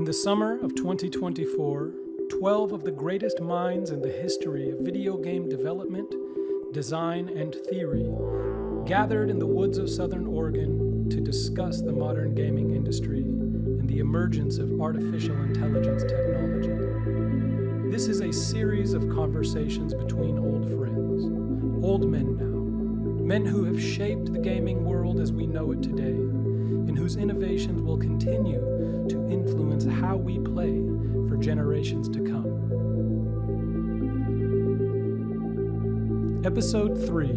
In the summer of 2024, 12 of the greatest minds in the history of video game development, design, and theory gathered in the woods of Southern Oregon to discuss the modern gaming industry and the emergence of artificial intelligence technology. This is a series of conversations between old friends, old men now, men who have shaped the gaming world as we know it today, and whose innovations will continue to influence how we play for generations to come. Episode 3,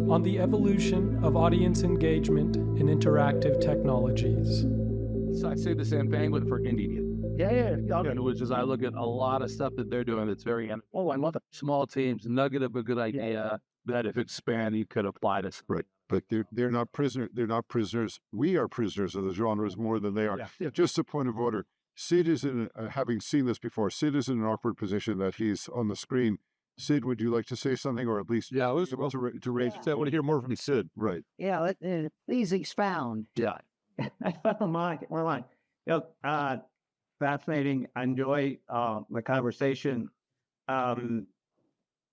on the evolution of audience engagement in interactive technologies. So I say the same thing with for India. Yeah. Which is I look at a lot of stuff that they're doing that's very, I love it. Small teams, nugget of a good idea that if expanded could apply to. Right. But they're not prisoners. They're not prisoners. We are prisoners of the genres more than they are. Yeah. Just a point of order. Sid is in, having seen this before, Sid is in an awkward position that he's on the screen. Sid, would you like to say something, or at least I was to raise? I want to hear more from Sid. Right. Yeah, please expound. Yeah. Fascinating. I enjoy the conversation. Just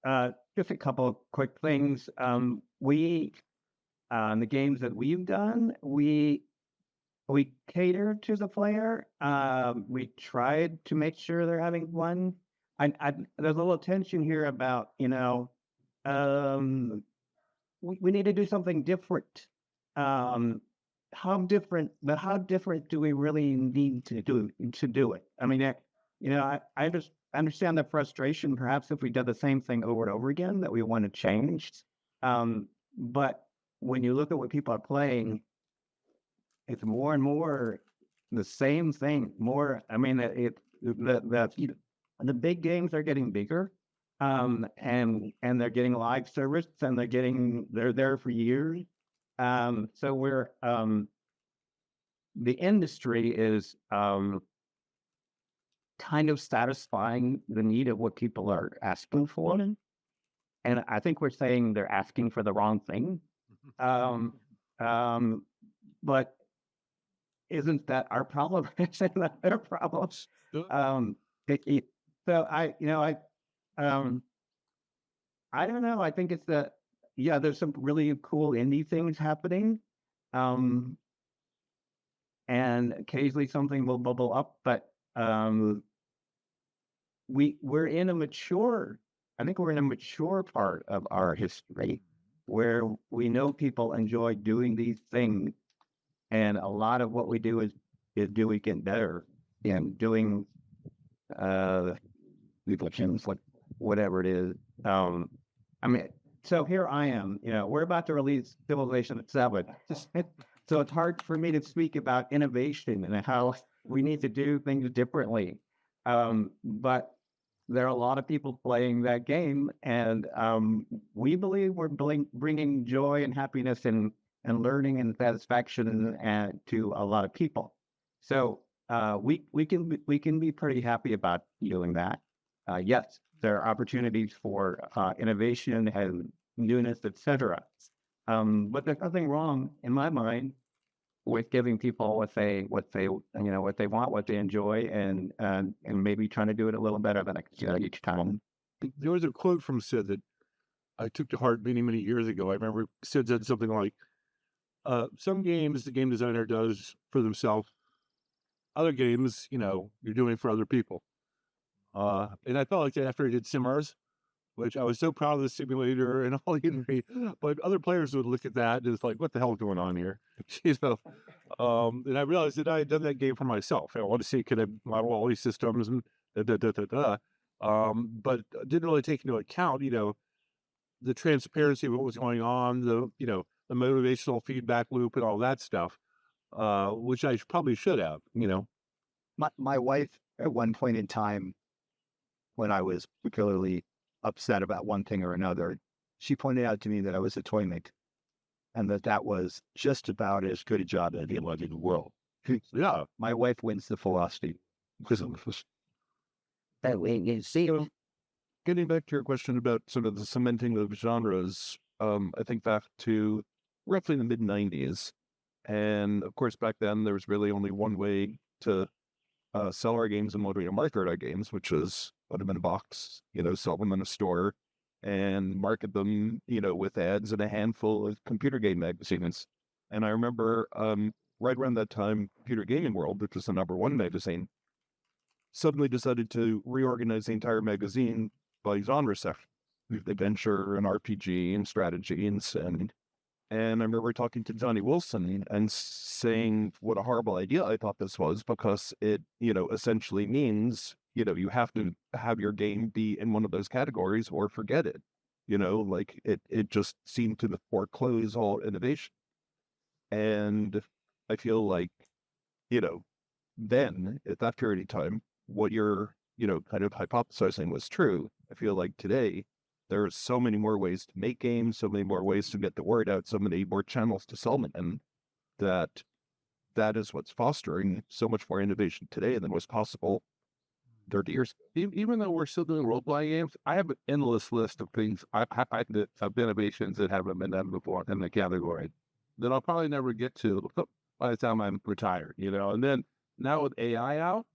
a couple of quick things. We the games that we've done, we cater to the player. We tried to make sure they're having fun. There's a little tension here about, we need to do something different. How different do we really need to do it? I mean, I just understand the frustration, perhaps if we did the same thing over and over again, that we want to change. But when you look at what people are playing, it's more and more the same thing. The big games are getting bigger, and they're getting live service, and they're there for years. So we're the industry is kind of satisfying the need of what people are asking for, and I think we're saying they're asking for the wrong thing. But isn't that our problem? Isn't that their problem? I don't know. I think it's there's some really cool indie things happening. And occasionally something will bubble up, but we're in a mature part of our history where we know people enjoy doing these things, and a lot of what we do is doing it better and doing whatever it is. So here I am, we're about to release Civilization 7. So it's hard for me to speak about innovation and how we need to do things differently. But there are a lot of people playing that game, and we believe we're bringing joy and happiness and learning and satisfaction to a lot of people. So we can be pretty happy about doing that. Yes, there are opportunities for innovation and newness, etc. But there's nothing wrong in my mind with giving people what they want, what they enjoy, and maybe trying to do it a little better than each time. There was a quote from Sid that I took to heart many, many years ago. I remember Sid said something like, some games the game designer does for themselves. Other games, you're doing for other people. And I felt like that after I did Simmers, which I was so proud of the simulator and all the imagery, but other players would look at that and it's like, what the hell is going on here? And I realized that I had done that game for myself. I wanted to see, could I model all these systems and but didn't really take into account, the transparency of what was going on, the motivational feedback loop and all that stuff, which I probably should have, My wife, at one point in time, when I was particularly upset about one thing or another, she pointed out to me that I was a toy maker, and that was just about as good a job as anyone in the world. Yeah. My wife wins the philosophy. Getting back to your question about sort of the cementing of genres, I think back to roughly the mid-90s. And of course, back then, there was really only one way to sell our games and what we market our games, which is put them in a box, sell them in a store, and market them, with ads in a handful of computer game magazines. And I remember right around that time, Computer Gaming World, which was the #1 magazine, suddenly decided to reorganize the entire magazine by genre section. Adventure and RPG and strategy and I remember talking to Johnny Wilson and saying what a horrible idea I thought this was, because it, essentially means, you have to have your game be in one of those categories or forget it. Like it just seemed to foreclose all innovation. And I feel like, then at that period of time, what you're, kind of hypothesizing was true. I feel like today, there are so many more ways to make games, so many more ways to get the word out, so many more channels to sell them in, that is what's fostering so much more innovation today than was possible 30 years ago. Even though we're still doing role-playing games, I have an endless list of things, of innovations that haven't been done before in the category that I'll probably never get to by the time I'm retired, And then now with AI out,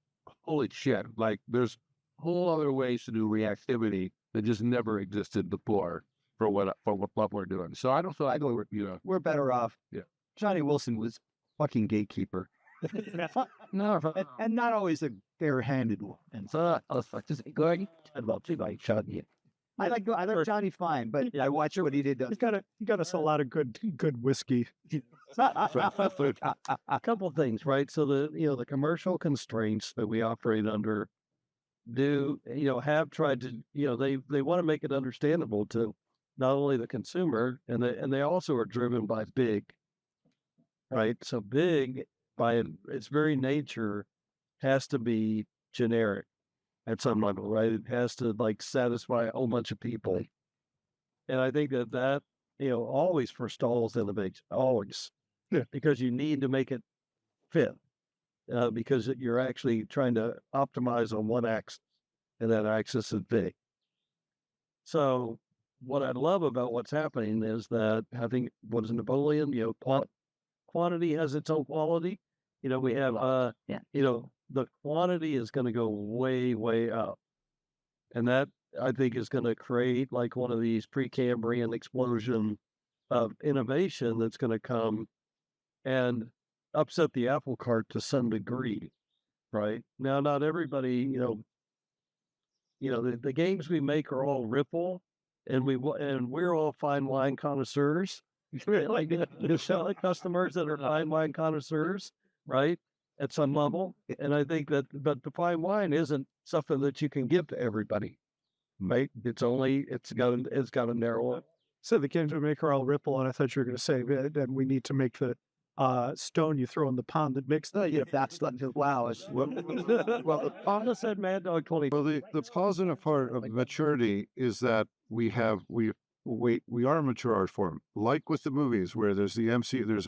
holy shit, like there's whole other ways to do reactivity that just never existed before for what we're doing. So I don't feel like We're better off. Yeah. Johnny Wilson was fucking gatekeeper. no, and not always a bare-handed one. And I like Johnny fine, but I watch what he did. He got us a lot of good whiskey. A couple of things, right? So the commercial constraints that we operate under have tried to, they want to make it understandable to not only the consumer, and they also are driven by big, right? So big by its very nature has to be generic at some level, right? It has to satisfy a whole bunch of people. And I think that always forestalls innovation, always. Yeah. Because you need to make it fit. Because you're actually trying to optimize on one axis, and that axis is big. So what I love about what's happening is that I think what is Napoleon, quantity has its own quality. We have, the quantity is going to go way, way up. And that I think is going to create one of these Precambrian explosion of innovation that's going to come and upset the apple cart to some degree, right? Now, not everybody, the games we make are all Ripple, and we're all fine wine connoisseurs. You're selling customers that are fine wine connoisseurs, right? At some level, and I think but the fine wine isn't something that you can give to everybody, right? It's got a narrow. So the games we make are all Ripple, and I thought you were going to say that we need to make the stone you throw in the pond that makes the That's like, wow. Well, the Honda said Mad Dog 20. Well, the positive part of maturity is that we are a mature art form, like with the movies, where there's the MC, there's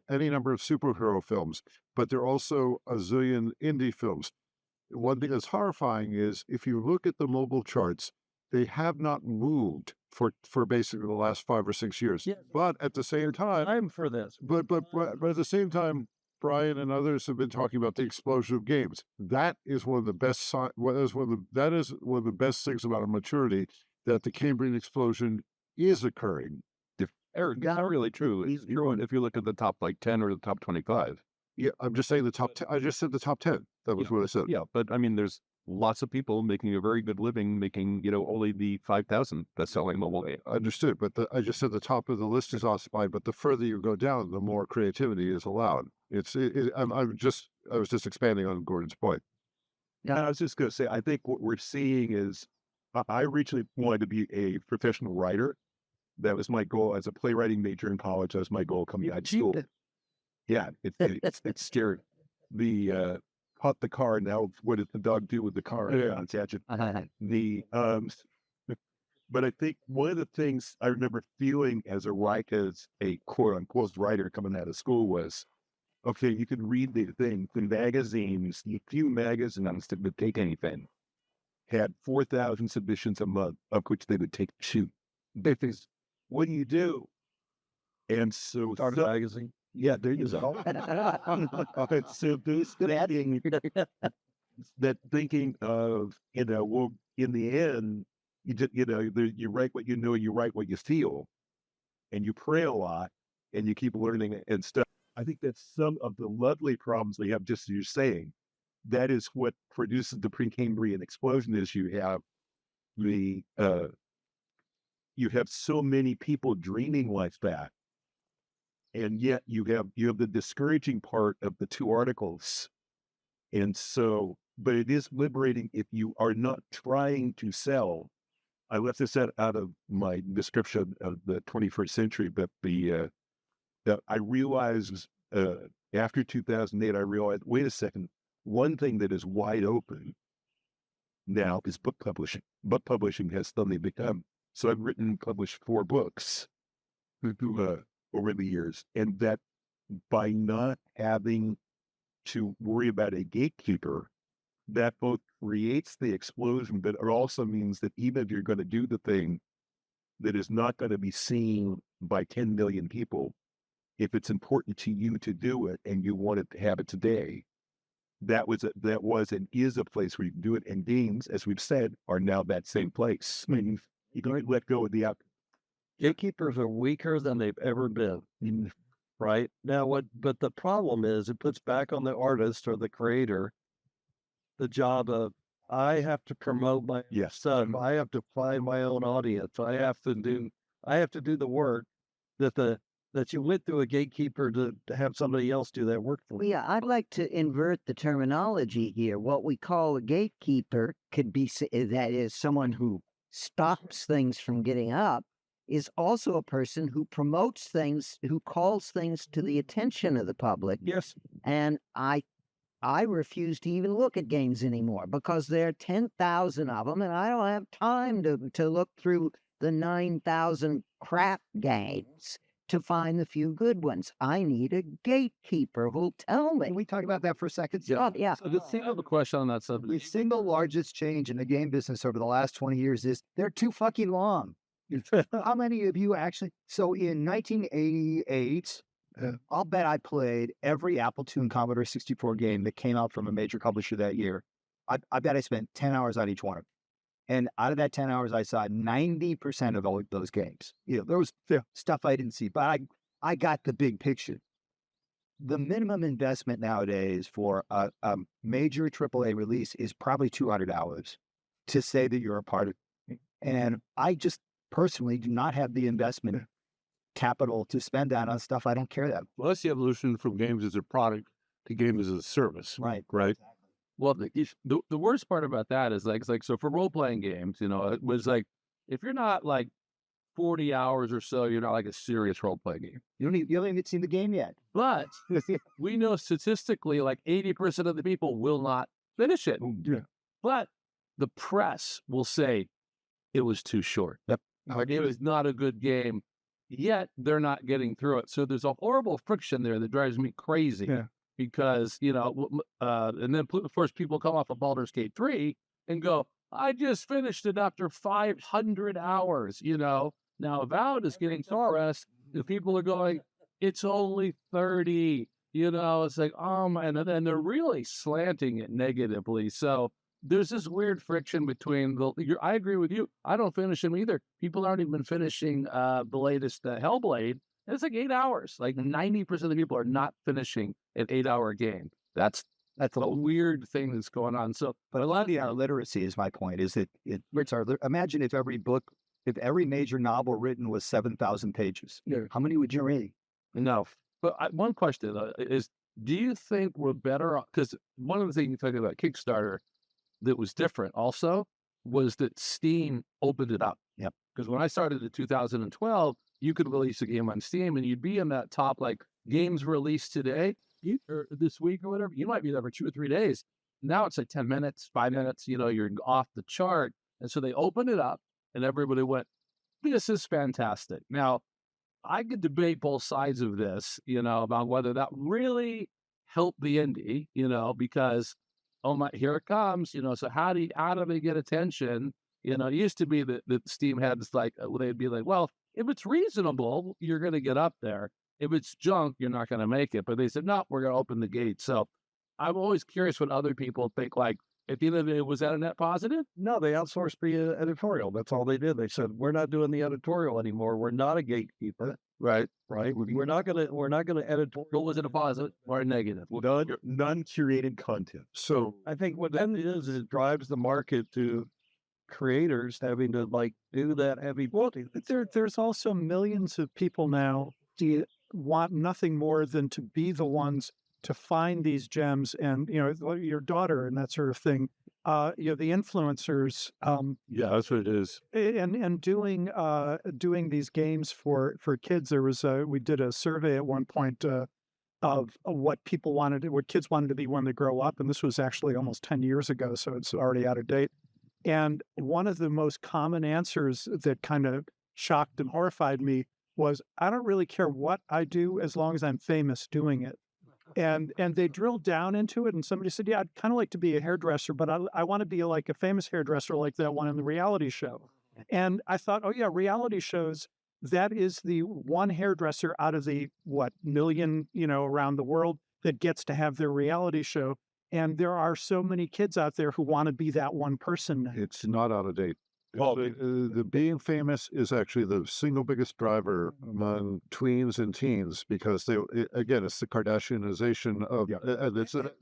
any number of superhero films, but there are also a zillion indie films. One thing that's horrifying is if you look at the mobile charts, they have not moved for basically the last 5 or 6 years. Yeah. But at the same time, I'm for this. But at the same time, Brian and others have been talking about the explosion of games. That is one of the best. That is one of the best things about a maturity, that the Cambrian explosion is occurring. Eric, not really true. It's true if you look at the top 10 or the top 25. Yeah, I'm just saying the top 10. I just said the top 10. That was what I said. Yeah, but I mean, there's lots of people making a very good living, making only the 5,000 best-selling mobile game. Understood, but I just said the top of the list is occupied. But the further you go down, the more creativity is allowed. I was just expanding on Gordon's point. Yeah, I was just going to say, I think what we're seeing is, I originally wanted to be a professional writer. That was my goal as a playwriting major in college. That was my goal coming out of school. Yeah, it's scary. Caught the car. Now, what did the dog do with the car? Yeah. But I think one of the things I remember feeling as a quote unquote writer coming out of school was, okay, you can read the magazines, the few magazines that would take anything, had 4,000 submissions a month, of which they would take 2. What do you do? And so Start a magazine. Yeah, there you go. So that thinking of, well, in the end, you write what you know, you write what you feel, and you pray a lot, and you keep learning and stuff. I think that's some of the lovely problems we have, just as you're saying. That is what produces the Precambrian explosion. Is you have so many people dreaming like that, and yet you have the discouraging part of the two articles. And so, but it is liberating if you are not trying to sell. I left this out of my description of the 21st century, but I realized after 2008, I realized, wait a second, one thing that is wide open now is book publishing. Book publishing has suddenly become, so I've written and published 4 books over the years, and that by not having to worry about a gatekeeper, that both creates the explosion, but it also means that even if you're going to do the thing that is not going to be seen by 10 million people, if it's important to you to do it and you want it to have it today, that was and is a place where you can do it. And games, as we've said, are now that same place. I mean, you can let go of the out. Gatekeepers are weaker than they've ever been. Right now, but the problem is it puts back on the artist or the creator the job of, I have to promote my stuff. I have to find my own audience. I have to do the work that you went through a gatekeeper to have somebody else do that work for you. Yeah, I'd like to invert the terminology here. What we call a gatekeeper could be, that is someone who stops things from getting up, is also a person who promotes things, who calls things to the attention of the public. Yes. And I refuse to even look at games anymore because there are 10,000 of them, and I don't have time to look through the 9,000 crap games to find the few good ones. I need a gatekeeper who'll tell me. Can we talk about that for a second? Yeah. So the single question on that subject. The single largest change in the game business over the last 20 years is they're too fucking long. How many of you actually? So in 1988, I'll bet I played every Apple II and Commodore 64 game that came out from a major publisher that year. I bet I spent 10 hours on each one of them. And out of that 10 hours, I saw 90% of all those games. There was stuff I didn't see, but I got the big picture. The minimum investment nowadays for a major AAA release is probably $200 to say that you're a part of it. And I just personally do not have the investment capital to spend that on stuff I don't care that. Well, that's the evolution from games as a product to games as a service. Right. Well, the worst part about that is so for role-playing games, it was like, if you're not like 40 hours or so, you're not like a serious role-playing game. You haven't even seen the game yet. But we know statistically, like 80% of the people will not finish it. Yeah. But the press will say it was too short. It was not a good game, yet they're not getting through it. So there's a horrible friction there that drives me crazy. Yeah. Because, and then of course people come off of Baldur's Gate 3 and go, I just finished it after 500 hours, Now Avowed is getting so rest. The people are going, it's only 30, it's like, and they're really slanting it negatively. So there's this weird friction between I agree with you. I don't finish them either. People aren't even finishing the latest Hellblade. And it's like 8 hours. Like 90% of the people are not finishing an 8-hour game. That's a weird thing that's going on. So, but a lot of our literacy is my point. Is that imagine if every major novel written was 7,000 pages. Yeah. How many would you read? No. But one question is, do you think we're better off? Because one of the things you talked about Kickstarter that was different also was that Steam opened it up. Yep. Because when I started in 2012, you could release a game on Steam and you'd be in that top, like, games released today or this week or whatever. You might be there for 2 or 3 days. Now it's like 10 minutes, 5 minutes, you're off the chart. And so they opened it up and everybody went, this is fantastic. Now, I could debate both sides of this, about whether that really helped the indie, because, here it comes, so how do they get attention? It used to be that Steam had this, like, they'd be like, well, if it's reasonable, you're going to get up there. If it's junk, you're not going to make it. But they said, no, we're going to open the gate. So I'm always curious what other people think. Like, at the end of the day, was that a net positive? No, they outsourced the editorial. That's all they did. They said, we're not doing the editorial anymore. We're not a gatekeeper. Right. Right. We're not gonna editorial. Was it a positive or a negative? None curated content. So I think what that is, it drives the market to creators having to like do that heavy lifting. There's also millions of people now who want nothing more than to be the ones to find these gems, and your daughter and that sort of thing. The influencers. yeah, that's what it is. And doing these games for kids. There was we did a survey at one point of what kids wanted to be when they grow up, and this was actually almost 10 years ago, so it's already out of date. And one of the most common answers that kind of shocked and horrified me was, I don't really care what I do as long as I'm famous doing it. And they drilled down into it, and somebody said, yeah, I'd kind of like to be a hairdresser, but I want to be like a famous hairdresser like that one in the reality show. And I thought, oh yeah, reality shows, that is the one hairdresser out of the, million, around the world that gets to have their reality show. And there are so many kids out there who want to be that one person now. It's not out of date. Well, The being famous is actually the single biggest driver among tweens and teens, because it's the Kardashianization of.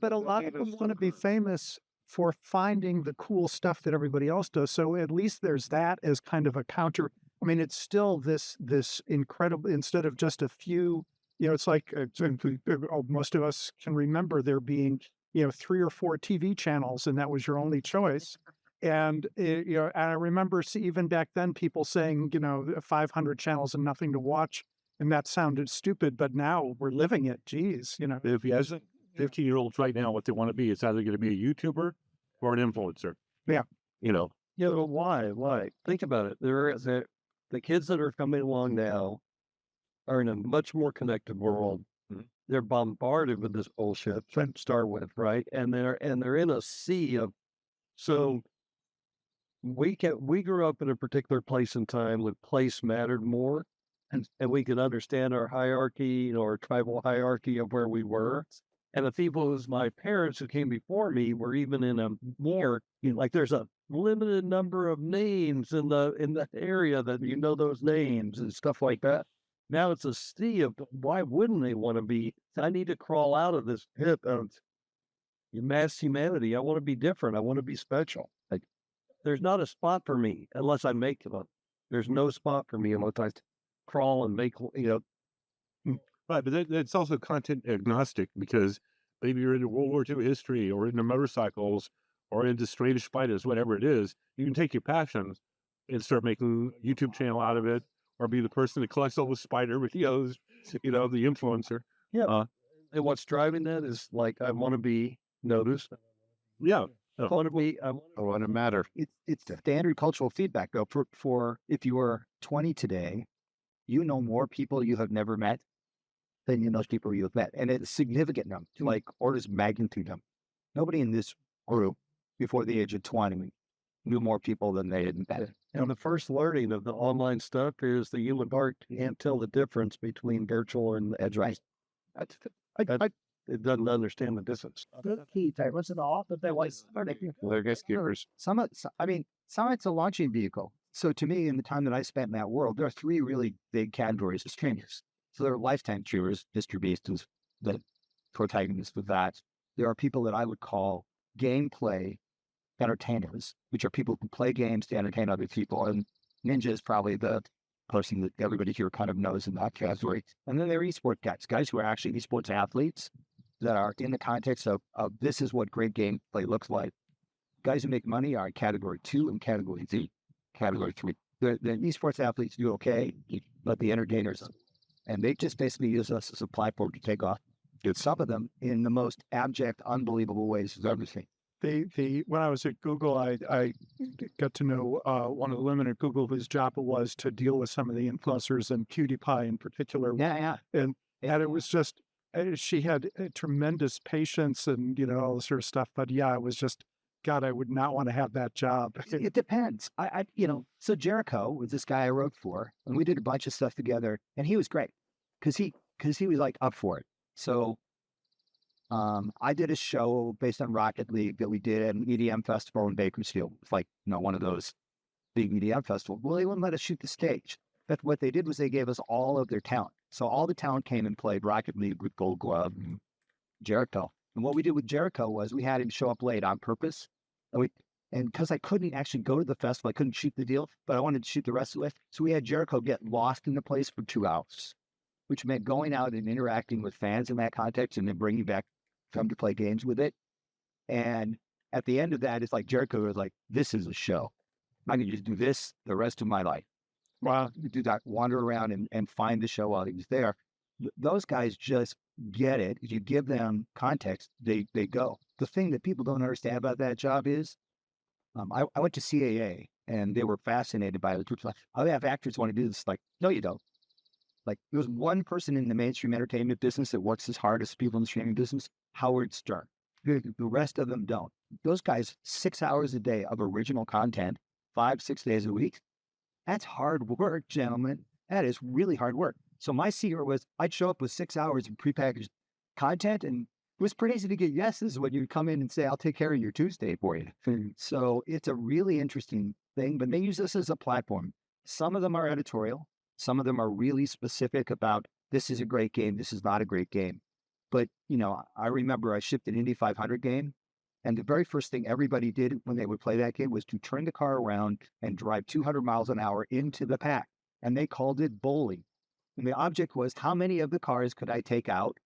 But a lot of them want to be famous for finding the cool stuff that everybody else does. So at least there's that as kind of a counter. I mean, it's still this incredible, instead of just a few, it's like most of us can remember there being, 3 or 4 TV channels, and that was your only choice. And, I remember even back then people saying, 500 channels and nothing to watch. And that sounded stupid, but now we're living it. Geez, if you ask 15-year-olds right now what they want to be, it's either going to be a YouTuber or an influencer. Yeah. Yeah, but why? Think about it. The kids that are coming along now are in a much more connected world. Mhm. They're bombarded with this bullshit to start with, right? And they're in a sea of. So we grew up in a particular place and time when place mattered more, and we could understand our hierarchy, our tribal hierarchy of where we were. And the people who's my parents who came before me were even in a more, like there's a limited number of names in the area that those names and stuff like that. Now it's a sea of, why wouldn't they want to be? I need to crawl out of this pit of mass humanity. I want to be different. I want to be special. Like, there's not a spot for me unless I make it. There's no spot for me unless I crawl and make, Right, but that's also content agnostic, because maybe you're into World War II history or into motorcycles or into strange spiders, whatever it is. You can take your passions and start making a YouTube channel out of it, or be the person that collects all the spider videos, the influencer. Yeah. And what's driving that is like, I want to be noticed. Yeah. I want to be. I want to matter. It's standard cultural feedback, though. For if you are 20 today, you know more people you have never met than you know people you have met, and it's significant number, like orders of magnitude number. Nobody in this group before the age of 20 knew more people than they had met. And the first learning of the online stuff is the human heart can't tell the difference between virtual and edge. Right. It doesn't understand the difference. Summit's a launching vehicle. So to me, in the time that I spent in that world, there are 3 really big categories of streamers. So there are lifetime streamers. Mr. Beast is the protagonist of that. There are people that I would call gameplay entertainers, which are people who play games to entertain other people. And Ninja is probably the person that everybody here kind of knows in that category. And then there are esports guys who are actually esports athletes that are in the context of this is what great gameplay looks like. Guys who make money are in category 2 and category 3. Category 3. The esports athletes do okay, but the entertainers, and they just basically use us as a platform to take off. Some of them in the most abject, unbelievable ways as ever seen. When I was at Google, I got to know one of the women at Google whose job it was to deal with some of the influencers, and PewDiePie in particular. Yeah. And it was just, she had tremendous patience and, all this sort of stuff. But yeah, it was just, God, I would not want to have that job. It depends. So Jericho was this guy I wrote for, and we did a bunch of stuff together, and he was great because he was like up for it. So I did a show based on Rocket League that we did at an EDM festival in Bakersfield. It's like, one of those big EDM festivals. Well, they wouldn't let us shoot the stage. But what they did was they gave us all of their talent. So all the talent came and played Rocket League with Gold Glove and Jericho. And what we did with Jericho was we had him show up late on purpose. And because I couldn't actually go to the festival, I couldn't shoot the deal, but I wanted to shoot the rest of it. So we had Jericho get lost in the place for 2 hours, which meant going out and interacting with fans in that context and then bringing back them to play games with it. And at the end of that, it's like Jericho was like, this is a show. I can just do this the rest of my life. Wow. Do that, wander around and find the show while he was there. Those guys just get it. If you give them context, they go. The thing that people don't understand about that job is, I went to CAA and they were fascinated by it. Like, oh, have actors want to do this? Like, no, you don't. Like, there's one person in the mainstream entertainment business that works as hard as people in the streaming business, Howard Stern. The rest of them don't. Those guys, 6 hours a day of original content, 5-6 days a week. That's hard work, gentlemen. That is really hard work. So my secret was I'd show up with 6 hours of prepackaged content, and it was pretty easy to get yeses when you come in and say, I'll take care of your Tuesday for you. So it's a really interesting thing, but they use this as a platform. Some of them are editorial. Some of them are really specific about this is a great game, this is not a great game. But, I remember I shipped an Indy 500 game, and the very first thing everybody did when they would play that game was to turn the car around and drive 200 miles an hour into the pack. And they called it bowling. And the object was, how many of the cars could I take out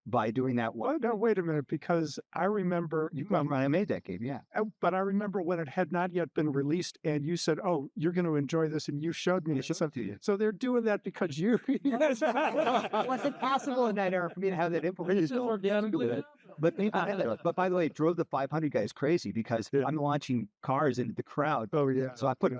by doing that? Well, no, wait a minute, because I remember when I made that game, yeah. But I remember when it had not yet been released, and you said, "Oh, you're going to enjoy this," and you showed me. So they're doing that because you. Was it possible in that era for me to have that information? But by the way, it drove the 500 guys crazy because I'm launching cars into the crowd. Oh yeah. So I put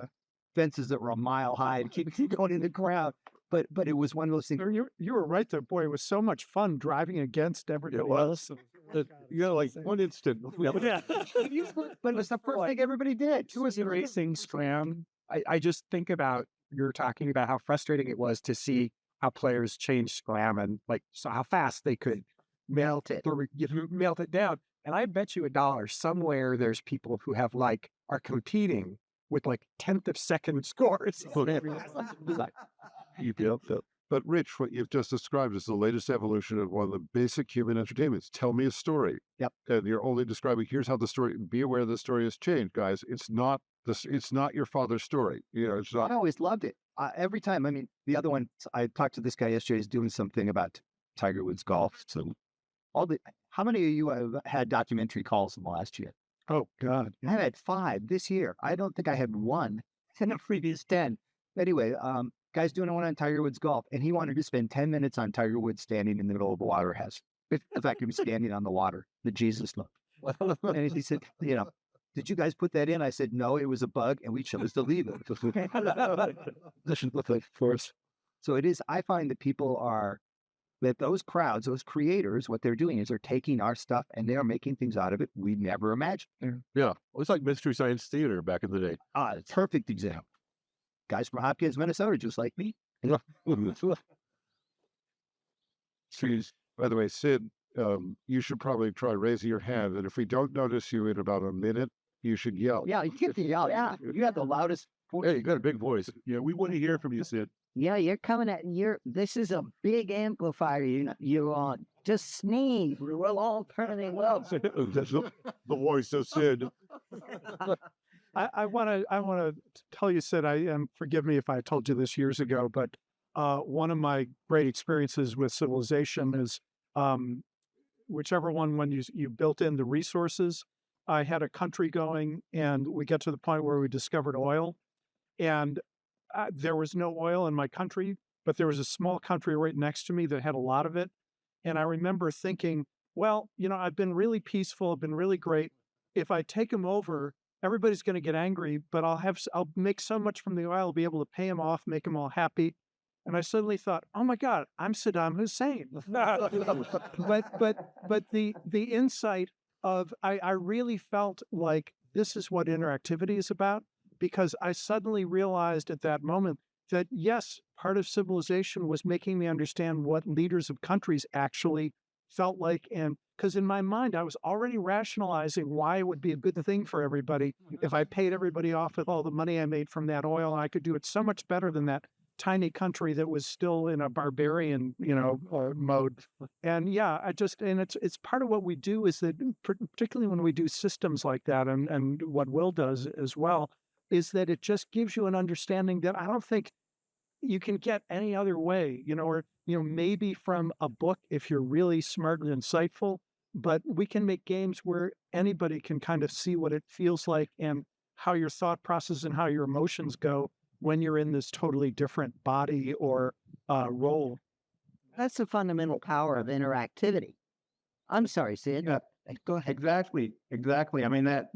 fences that were a mile high to keep going in the crowd. But it was one of those things. You were right there, boy. It was so much fun driving against everybody else. Like one instant. Yeah. But it was the first thing everybody did. It was a racing scram. I just think about, you're talking about how frustrating it was to see how players change scram and so how fast they could melt it down. And I bet you $1 somewhere there's people who have are competing with 10th of second scores. But Rich, what you've just described is the latest evolution of one of the basic human entertainments. Tell me a story. Yep. And you're only describing, here's how the story, be aware the story has changed, guys. It's not your father's story. It's not. I always loved it. Every time. I mean, the other one, I talked to this guy yesterday, he's doing something about Tiger Woods golf. So how many of you have had documentary calls in the last year? Oh, God. I've had 5 this year. I don't think I had 1 in the previous 10. Anyway, guy's doing one on Tiger Woods golf, and he wanted to spend 10 minutes on Tiger Woods standing in the middle of the water house. In fact, he was standing on the water, the Jesus look. And he said, did you guys put that in? I said, no, it was a bug, and we chose to leave it. So it is, I find that those crowds, those creators, what they're doing is they're taking our stuff and they're making things out of it we never imagined. Yeah. Well, it's like Mystery Science Theater back in the day. Perfect example. Guys from Hopkins, Minnesota, just like me. By the way, Sid, you should probably try raising your hand. And if we don't notice you in about a minute, you should yell. Yeah, you get to yell. Yeah, you have the loudest voice. Yeah, you got a big voice. Yeah, we want to hear from you, Sid. Yeah, you're coming at this is a big amplifier you're on. Just sneeze. We'll all turn it well. That's the voice of Sid. I want to tell you, Sid, forgive me if I told you this years ago, but one of my great experiences with Civilization is whichever one, when you built in the resources. I had a country going, and we get to the point where we discovered oil, and there was no oil in my country, but there was a small country right next to me that had a lot of it. And I remember thinking, well, I've been really peaceful, I've been really great. If I take them over, everybody's going to get angry, but I'll make so much from the oil, I'll be able to pay them off, make them all happy. And I suddenly thought, oh my God, I'm Saddam Hussein. but the insight of, I really felt like this is what interactivity is about, because I suddenly realized at that moment that yes, part of Civilization was making me understand what leaders of countries actually felt like, and because in my mind, I was already rationalizing why it would be a good thing for everybody if I paid everybody off with all the money I made from that oil. I could do it so much better than that tiny country that was still in a barbarian, mode. And yeah, and it's part of what we do is that, particularly when we do systems like that, and what Will does as well, is that it just gives you an understanding that I don't think you can get any other way, or, maybe from a book if you're really smart and insightful, but we can make games where anybody can kind of see what it feels like and how your thought process and how your emotions go when you're in this totally different body or role. That's the fundamental power of interactivity. I'm sorry, Sid. Yeah, Go ahead. exactly. I mean, that's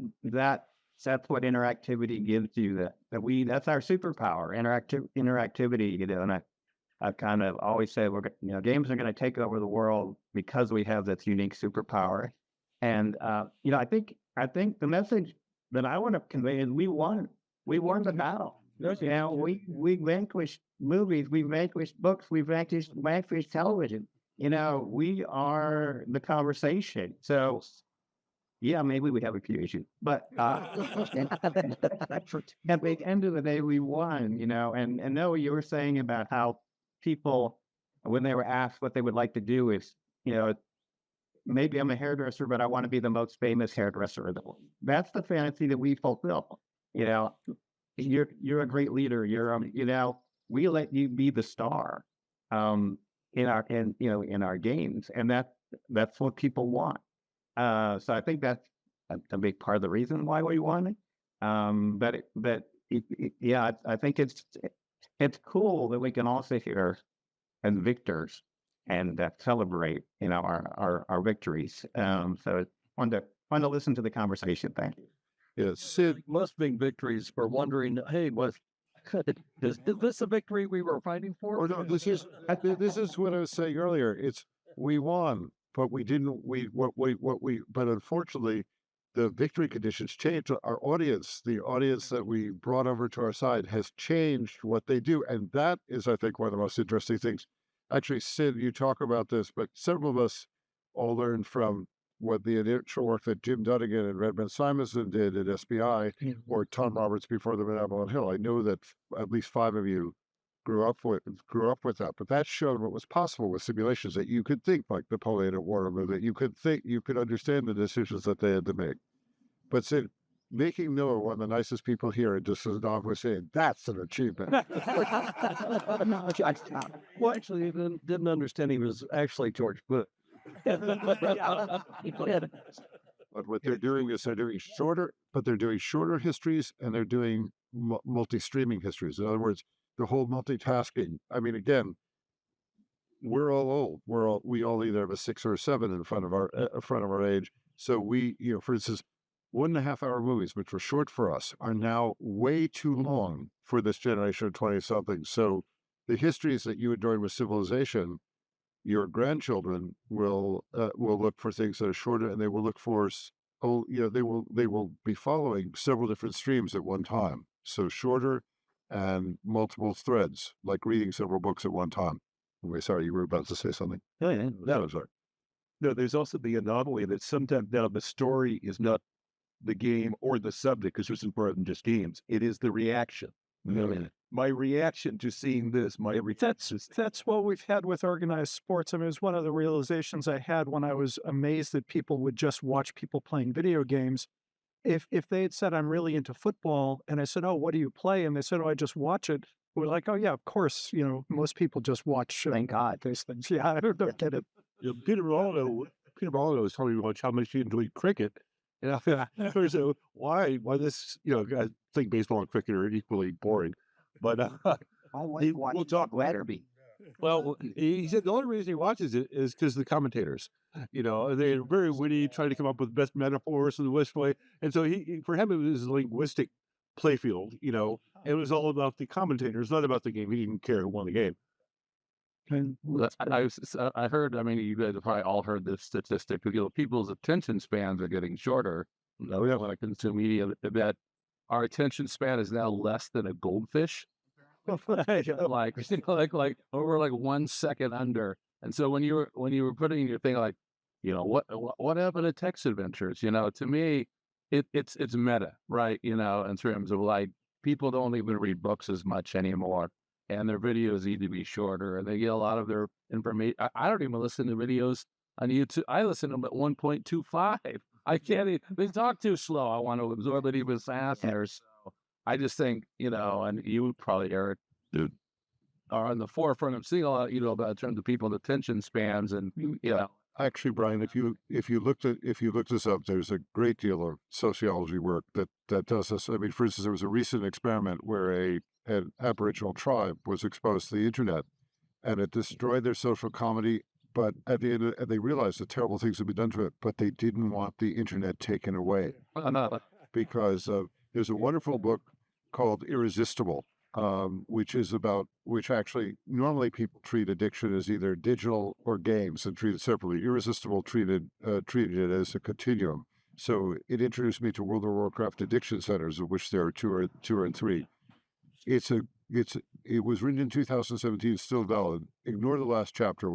what interactivity gives you. That's our superpower, interactivity. And I've kind of always said games are going to take over the world because we have this unique superpower. And I think the message that I want to convey is we won the battle. We vanquished movies, we vanquished books, we vanquished television. We are the conversation. So, yeah, maybe we have a few issues, but at the end of the day, we won. And Noah, you were saying about how people, when they were asked what they would like to do, is maybe I'm a hairdresser, but I want to be the most famous hairdresser in the world. That's the fantasy that we fulfill. You're a great leader. We let you be the star in our games, and that's what people want. So I think that's a big part of the reason why we won it. I think it's cool that we can all sit here as victors and celebrate our victories. So it's fun to listen to the conversation. Thank you. Yeah, Sid, most big victories for wondering, hey, is this a victory we were fighting for? Or no, this is what I was saying earlier. It's we won, but we didn't. But unfortunately, the victory conditions changed. Our audience, the audience that we brought over to our side, has changed what they do, and that is, I think, one of the most interesting things. Actually, Sid, you talk about this, but several of us all learned from what the initial work that Jim Dunnigan and Redmond Simonson did at SBI, or Tom Roberts before them at Avalon Hill. I know that at least 5 of you grew up with that, but that showed what was possible with simulations, that you could think like Napoleon at Waterloo, that you could understand the decisions that they had to make. But Sid, making Noah one of the nicest people here, and just as Don was saying, that's an achievement. Well, actually, I didn't understand he was actually George Bush. But what they're doing is they're doing shorter histories, and they're doing multi-streaming histories. In other words, the whole multitasking. I mean, again, we're all old. We all either have a 6 or a 7 in front of our age. So we, for instance, 1.5-hour movies, which were short for us, are now way too long for this generation of 20-somethings. So the histories that you enjoyed with Civilization, your grandchildren will look for things that are shorter, and they will look for, they will be following several different streams at one time. So shorter and multiple threads, like reading several books at one time. Anyway, sorry, you were about to say something. Oh, yeah. No, sorry. No, there's also the anomaly that sometimes now the story is not the game or the subject, because it's important than just games. It is the reaction. My reaction to seeing this, That's what we've had with organized sports. I mean, it was one of the realizations I had when I was amazed that people would just watch people playing video games. If they had said, I'm really into football, and I said, oh, what do you play? And they said, oh, I just watch it. We're like, oh, yeah, of course. Most people just watch. Thank God. These things. Yeah, I don't get it. Peter Ronaldo is telling me how much he enjoyed cricket. So why this, I think baseball and cricket are equally boring, but we'll talk Letterby. Well, he said the only reason he watches it is because the commentators, they're very witty, trying to come up with best metaphors in the best way. And so for him, it was a linguistic playfield, it was all about the commentators, not about the game. He didn't care who won the game. I heard, you guys have probably all heard this statistic, people's attention spans are getting shorter when I consume media, that our attention span is now less than a goldfish. Like over 1 second under. And so when you were putting your thing like, what happened to text adventures? To me, it's meta, right? In terms of like people don't even read books as much anymore, and their videos need to be shorter, and they get a lot of their information. I don't even listen to videos on YouTube. I listen to them at 1.25. I can't. They talk too slow. I want to absorb it even faster. So I just think, and you probably, Eric, dude, are on the forefront of seeing a lot, about in terms of people's attention spans, and Actually, Brian, if you look this up, there's a great deal of sociology work that does this. I mean, for instance, there was a recent experiment where an Aboriginal tribe was exposed to the internet, and it destroyed their social comedy. But at the end, they realized that terrible things had been done to it, but they didn't want the internet taken away because there's a wonderful book called Irresistible, which actually normally people treat addiction as either digital or games and treat it separately. Irresistible treated it as a continuum. So it introduced me to World of Warcraft addiction centers, of which there are two or three. It was written in 2017, still valid. Ignore the last chapter,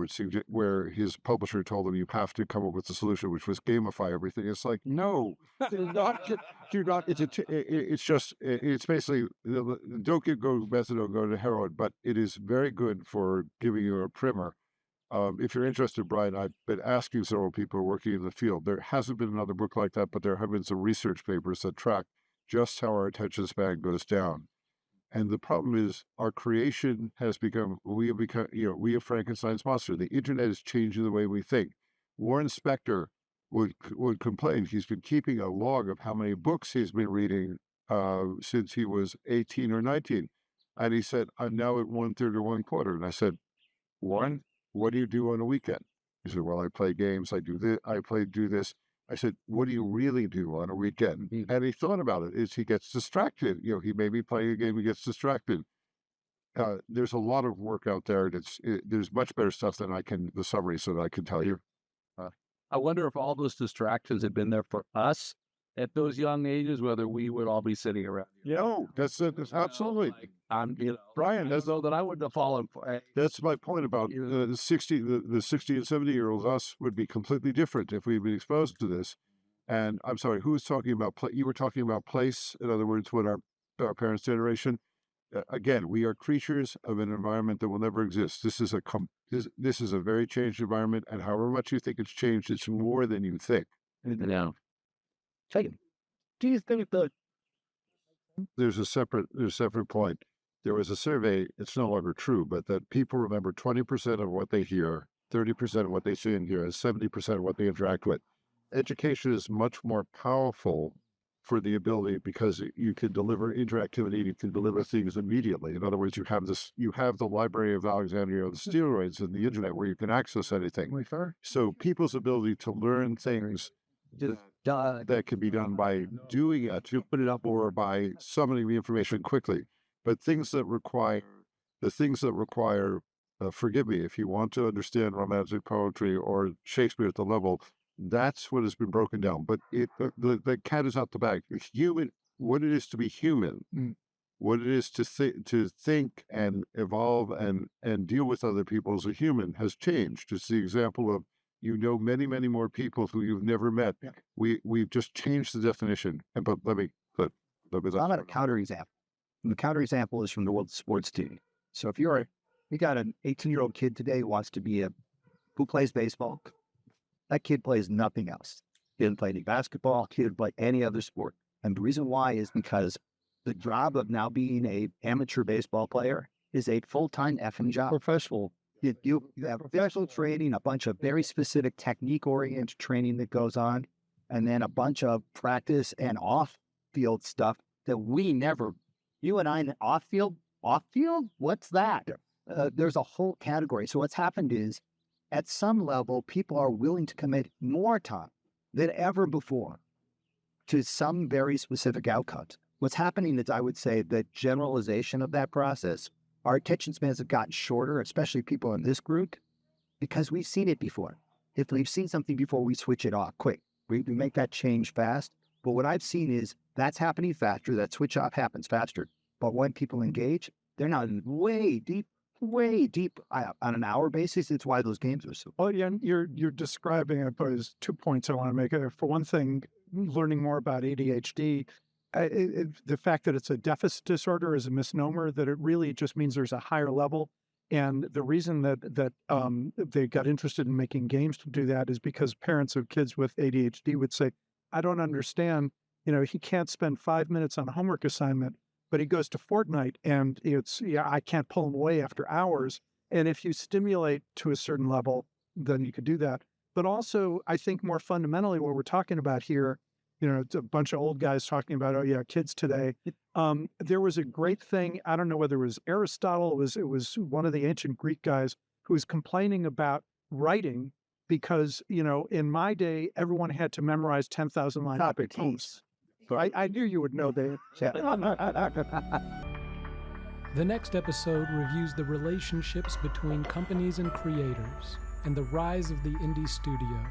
where his publisher told him you have to come up with a solution, which was gamify everything. It's like, no, do not. It's basically, don't go methadone, go to heroin, but it is very good for giving you a primer. If you're interested, Brian, I've been asking several people working in the field. There hasn't been another book like that, but there have been some research papers that track just how our attention span goes down. And the problem is our creation has become, we have Frankenstein's monster. The internet is changing the way we think. Warren Spector would complain. He's been keeping a log of how many books he's been reading since he was 18 or 19. And he said, I'm now at 1/3 or 1/4. And I said, Warren, what do you do on a weekend? He said, well, I play games. I do this. Do this. I said, what do you really do on a weekend? And he thought about it. He gets distracted. He may be playing a game, he gets distracted. There's a lot of work out there. There's much better stuff than the summary so that I can tell you. I wonder if all those distractions had been there for us at those young ages, whether we would all be sitting around. That's it. That's absolutely. Brian, as though that I wouldn't have fallen for. That's my point about the 60 and 70-year-olds. Us would be completely different if we'd been exposed to this. And I'm sorry, who was talking about? You were talking about place. In other words, what our parents' generation. Again, we are creatures of an environment that will never exist. This is a very changed environment, and however much you think it's changed, it's more than you think. Yeah. Do you think that there's a separate point? There was a survey, it's no longer true, but that people remember 20% of what they hear, 30% of what they see and hear, and 70% of what they interact with. Education is much more powerful for the ability because you can deliver interactivity, you can deliver things immediately. In other words, you have the Library of Alexandria, the steroids, and the internet where you can access anything. So people's ability to learn things that can be done by doing it, you put it up, or by summoning the information quickly. But things that require, forgive me, if you want to understand romantic poetry or Shakespeare at the level, that's what has been broken down. But the cat is out the bag. Human, what it is to be human, what it is to think and evolve and deal with other people as a human has changed. It's the example of, many, many more people who you've never met. Yeah. We've just changed the definition. But let me I'm at a counterexample. And the counterexample is from the world of sports team. So if you got an 18-year-old kid today who plays baseball, that kid plays nothing else. He doesn't play any basketball, he doesn't play any other sport. And the reason why is because the job of now being an amateur baseball player is a full-time effing job. Professional. You have professional training, a bunch of very specific technique-oriented training that goes on, and then a bunch of practice and off-field stuff that you and I, off-field, what's that? There's a whole category. So what's happened is, at some level, people are willing to commit more time than ever before to some very specific outcomes. What's happening is, I would say, the generalization of that process. Our attention spans have gotten shorter, especially people in this group, because we've seen it before. If we've seen something before, we switch it off quick. We make that change fast. But what I've seen is that's happening faster. That switch off happens faster. But when people engage, they're not way deep. way deep on an hour basis. It's why those games are so. Oh, yeah, you're describing it. There's 2 points I want to make. For one thing, learning more about ADHD, the fact that it's a deficit disorder is a misnomer. That it really just means there's a higher level. And the reason that they got interested in making games to do that is because parents of kids with ADHD would say, "I don't understand. He can't spend 5 minutes on a homework assignment, but he goes to Fortnite, and I can't pull him away after hours." And if you stimulate to a certain level, then you could do that. But also, I think more fundamentally, what we're talking about here, it's a bunch of old guys talking about, oh yeah, kids today. There was a great thing. I don't know whether it was Aristotle, it was one of the ancient Greek guys who was complaining about writing because, in my day, everyone had to memorize 10,000 line epic poems. I knew you would know that. The next episode reviews the relationships between companies and creators and the rise of the indie studio.